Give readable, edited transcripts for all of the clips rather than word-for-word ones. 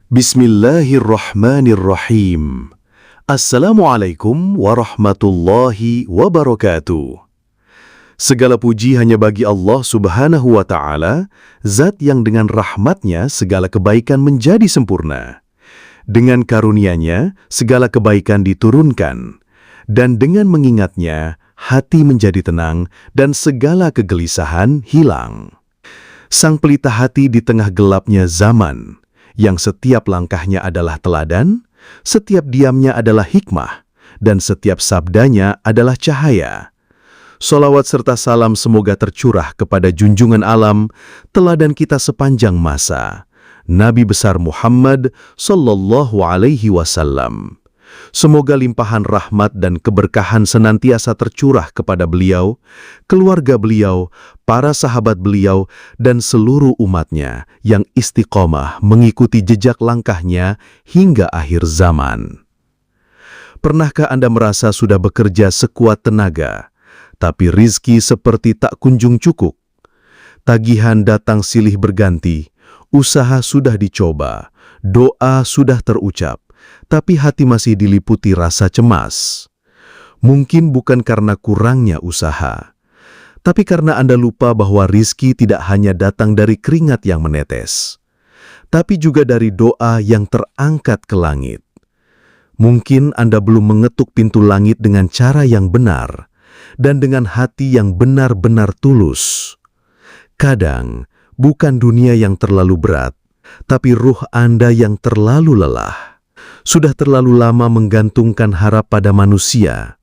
Bismillahirrahmanirrahim. Assalamualaikum warahmatullahi wabarakatuh. Segala puji hanya bagi Allah Subhanahu wa Ta'ala, Zat yang dengan rahmatnya segala kebaikan menjadi sempurna. Dengan karunia-Nya segala kebaikan diturunkan, dan dengan mengingatnya hati menjadi tenang dan segala kegelisahan hilang. Sang pelita hati di tengah gelapnya zaman, yang setiap langkahnya adalah teladan, setiap diamnya adalah hikmah, dan setiap sabdanya adalah cahaya. Sholawat serta salam semoga tercurah kepada junjungan alam, teladan kita sepanjang masa, Nabi besar Muhammad sallallahu alaihi wasallam. Semoga limpahan rahmat dan keberkahan senantiasa tercurah kepada beliau, keluarga beliau, para sahabat beliau, dan seluruh umatnya yang istiqomah mengikuti jejak langkahnya hingga akhir zaman. Pernahkah Anda merasa sudah bekerja sekuat tenaga, tapi rizki seperti tak kunjung cukup? Tagihan datang silih berganti, usaha sudah dicoba, doa sudah terucap, tapi hati masih diliputi rasa cemas. Mungkin bukan karena kurangnya usaha, tapi karena Anda lupa bahwa rizki tidak hanya datang dari keringat yang menetes, tapi juga dari doa yang terangkat ke langit. Mungkin Anda belum mengetuk pintu langit dengan cara yang benar, dan dengan hati yang benar-benar tulus. Kadang, bukan dunia yang terlalu berat, tapi ruh Anda yang terlalu lelah. Sudah terlalu lama menggantungkan harap pada manusia,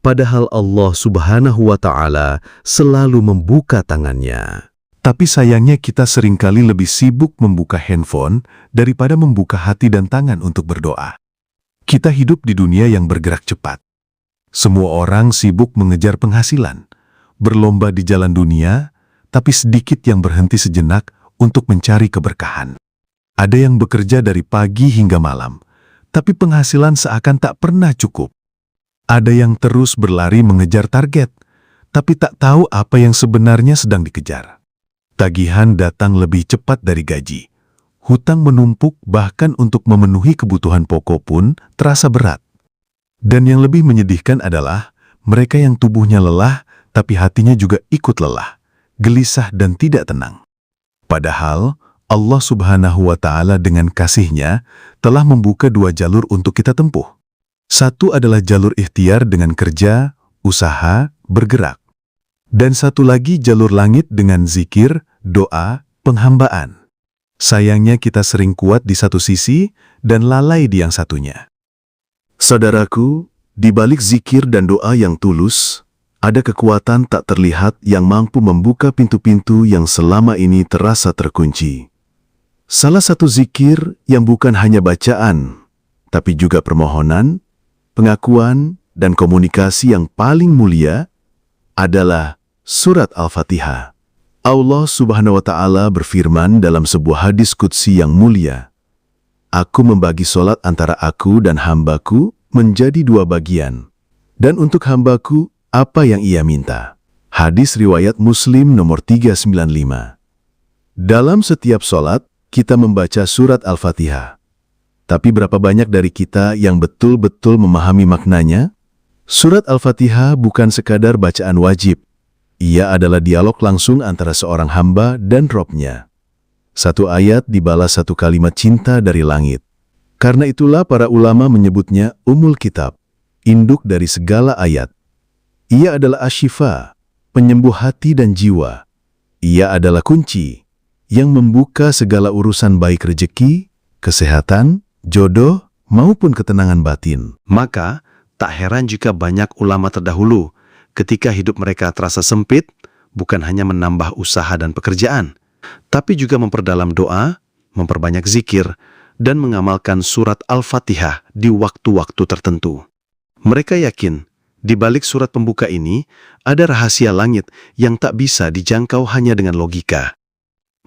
padahal Allah Subhanahu wa Ta'ala selalu membuka tangannya. Tapi sayangnya kita seringkali lebih sibuk membuka handphone daripada membuka hati dan tangan untuk berdoa. Kita hidup di dunia yang bergerak cepat. Semua orang sibuk mengejar penghasilan, berlomba di jalan dunia, tapi sedikit yang berhenti sejenak untuk mencari keberkahan. Ada yang bekerja dari pagi hingga malam, tapi penghasilan seakan tak pernah cukup. Ada yang terus berlari mengejar target, tapi tak tahu apa yang sebenarnya sedang dikejar. Tagihan datang lebih cepat dari gaji. Hutang menumpuk bahkan untuk memenuhi kebutuhan pokok pun terasa berat. Dan yang lebih menyedihkan adalah mereka yang tubuhnya lelah, tapi hatinya juga ikut lelah, gelisah dan tidak tenang. Padahal Allah Subhanahu wa Ta'ala dengan kasih-Nya telah membuka dua jalur untuk kita tempuh. Satu adalah jalur ikhtiar dengan kerja, usaha, bergerak. Dan satu lagi jalur langit dengan zikir, doa, penghambaan. Sayangnya kita sering kuat di satu sisi dan lalai di yang satunya. Saudaraku, di balik zikir dan doa yang tulus, ada kekuatan tak terlihat yang mampu membuka pintu-pintu yang selama ini terasa terkunci. Salah satu zikir yang bukan hanya bacaan, tapi juga permohonan, pengakuan, dan komunikasi yang paling mulia adalah Surat Al-Fatihah. Allah Subhanahu wa Ta'ala berfirman dalam sebuah hadis qudsi yang mulia, "Aku membagi solat antara aku dan hambaku menjadi dua bagian, dan untuk hambaku apa yang ia minta." Hadis riwayat Muslim nomor 395. Dalam setiap solat, kita membaca surat Al-Fatihah. Tapi berapa banyak dari kita yang betul-betul memahami maknanya? Surat Al-Fatihah bukan sekadar bacaan wajib. Ia adalah dialog langsung antara seorang hamba dan Robnya. Satu ayat dibalas satu kalimat cinta dari langit. Karena itulah para ulama menyebutnya Ummul Kitab, induk dari segala ayat. Ia adalah asyifa, penyembuh hati dan jiwa. Ia adalah kunci yang membuka segala urusan baik rejeki, kesehatan, jodoh, maupun ketenangan batin. Maka, tak heran jika banyak ulama terdahulu, ketika hidup mereka terasa sempit, bukan hanya menambah usaha dan pekerjaan, tapi juga memperdalam doa, memperbanyak zikir, dan mengamalkan surat Al-Fatihah di waktu-waktu tertentu. Mereka yakin, di balik surat pembuka ini, ada rahasia langit yang tak bisa dijangkau hanya dengan logika.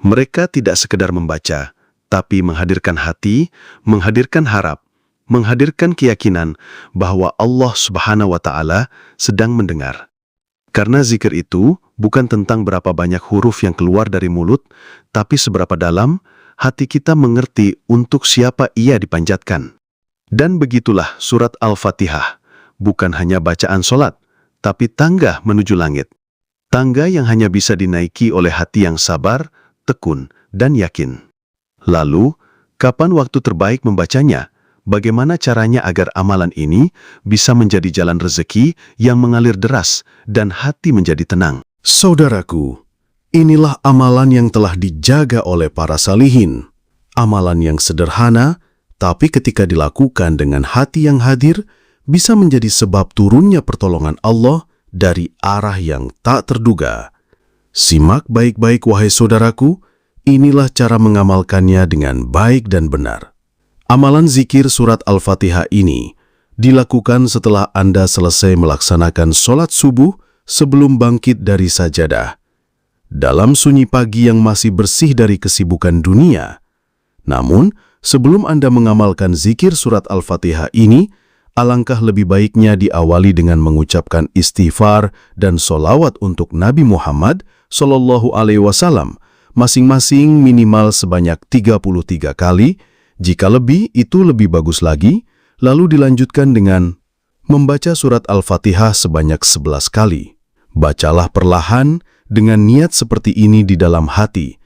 Mereka tidak sekedar membaca, tapi menghadirkan hati, menghadirkan harap, menghadirkan keyakinan bahwa Allah Subhanahu wa Ta'ala sedang mendengar. Karena zikir itu bukan tentang berapa banyak huruf yang keluar dari mulut, tapi seberapa dalam, hati kita mengerti untuk siapa ia dipanjatkan. Dan begitulah surat Al-Fatihah, bukan hanya bacaan solat, tapi tangga menuju langit. Tangga yang hanya bisa dinaiki oleh hati yang sabar, tekun, dan yakin. Lalu, kapan waktu terbaik membacanya? Bagaimana caranya agar amalan ini bisa menjadi jalan rezeki yang mengalir deras dan hati menjadi tenang? Saudaraku, inilah amalan yang telah dijaga oleh para salihin. Amalan yang sederhana, tapi ketika dilakukan dengan hati yang hadir, bisa menjadi sebab turunnya pertolongan Allah dari arah yang tak terduga. Simak baik-baik wahai saudaraku, inilah cara mengamalkannya dengan baik dan benar. Amalan zikir surat Al-Fatihah ini dilakukan setelah Anda selesai melaksanakan sholat subuh sebelum bangkit dari sajadah. Dalam sunyi pagi yang masih bersih dari kesibukan dunia. Namun, sebelum Anda mengamalkan zikir surat Al-Fatihah ini, alangkah lebih baiknya diawali dengan mengucapkan istighfar dan sholawat untuk Nabi Muhammad SAW, masing-masing minimal sebanyak 33 kali, jika lebih itu lebih bagus lagi, lalu dilanjutkan dengan membaca surat Al-Fatihah sebanyak 11 kali. Bacalah perlahan dengan niat seperti ini di dalam hati.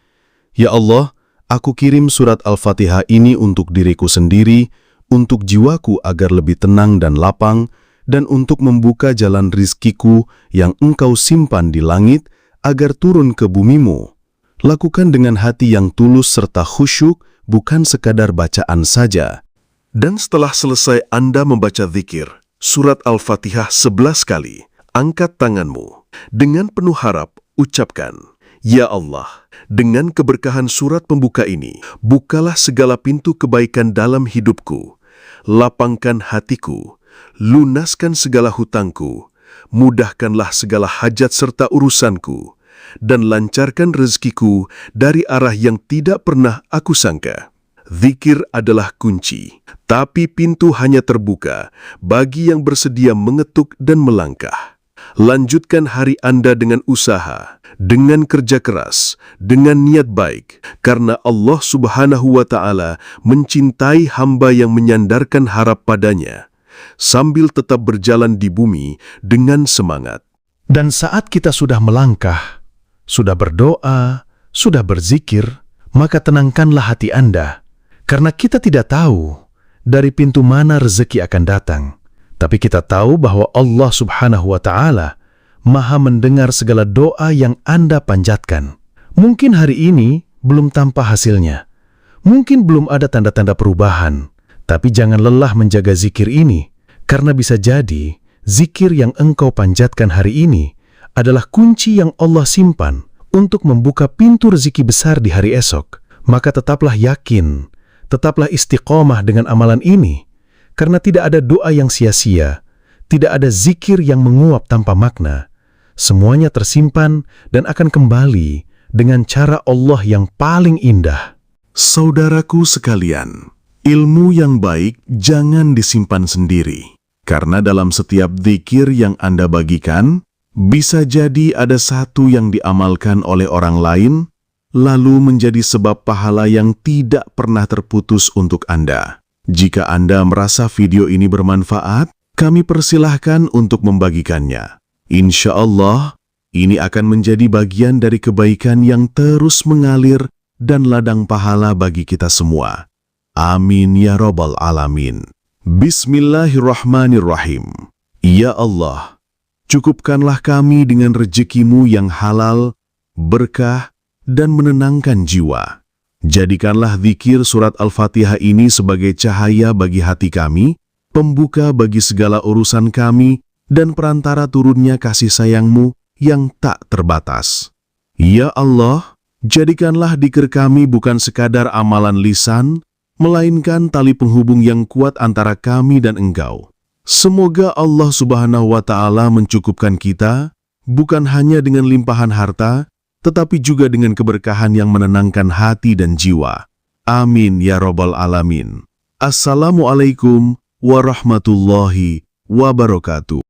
Ya Allah, aku kirim surat Al-Fatihah ini untuk diriku sendiri, untuk jiwaku agar lebih tenang dan lapang, dan untuk membuka jalan rizkiku yang Engkau simpan di langit agar turun ke bumimu. Lakukan dengan hati yang tulus serta khusyuk, bukan sekadar bacaan saja. Dan setelah selesai Anda membaca zikir, surat Al-Fatihah 11 kali, angkat tanganmu. Dengan penuh harap, ucapkan, Ya Allah, dengan keberkahan surat pembuka ini, bukalah segala pintu kebaikan dalam hidupku. Lapangkan hatiku, lunaskan segala hutangku, mudahkanlah segala hajat serta urusanku, dan lancarkan rezekiku dari arah yang tidak pernah aku sangka. Zikir adalah kunci, tapi pintu hanya terbuka bagi yang bersedia mengetuk dan melangkah. Lanjutkan hari Anda dengan usaha, dengan kerja keras, dengan niat baik, karena Allah Subhanahu wa Ta'ala mencintai hamba yang menyandarkan harap padanya, sambil tetap berjalan di bumi dengan semangat. Dan saat kita sudah melangkah, sudah berdoa, sudah berzikir, maka tenangkanlah hati Anda, karena kita tidak tahu dari pintu mana rezeki akan datang. Tapi kita tahu bahwa Allah Subhanahu wa Ta'ala Maha mendengar segala doa yang Anda panjatkan. Mungkin hari ini belum tampak hasilnya. Mungkin belum ada tanda-tanda perubahan. Tapi jangan lelah menjaga zikir ini, karena bisa jadi zikir yang engkau panjatkan hari ini adalah kunci yang Allah simpan untuk membuka pintu rezeki besar di hari esok. Maka tetaplah yakin, tetaplah istiqomah dengan amalan ini. Karena tidak ada doa yang sia-sia, tidak ada zikir yang menguap tanpa makna. Semuanya tersimpan dan akan kembali dengan cara Allah yang paling indah. Saudaraku sekalian, ilmu yang baik jangan disimpan sendiri. Karena dalam setiap zikir yang Anda bagikan, bisa jadi ada satu yang diamalkan oleh orang lain, lalu menjadi sebab pahala yang tidak pernah terputus untuk Anda. Jika Anda merasa video ini bermanfaat, kami persilahkan untuk membagikannya. Insya Allah, ini akan menjadi bagian dari kebaikan yang terus mengalir dan ladang pahala bagi kita semua. Amin ya Rabbal Alamin. Bismillahirrahmanirrahim. Ya Allah, cukupkanlah kami dengan rezekimu yang halal, berkah, dan menenangkan jiwa. Jadikanlah zikir surat Al-Fatihah ini sebagai cahaya bagi hati kami, pembuka bagi segala urusan kami, dan perantara turunnya kasih sayang-Mu yang tak terbatas. Ya Allah, jadikanlah dzikir kami bukan sekadar amalan lisan, melainkan tali penghubung yang kuat antara kami dan Engkau. Semoga Allah Subhanahu wa Ta'ala mencukupkan kita, bukan hanya dengan limpahan harta, tetapi juga dengan keberkahan yang menenangkan hati dan jiwa. Amin ya Rabbal Alamin. Assalamualaikum warahmatullahi wabarakatuh.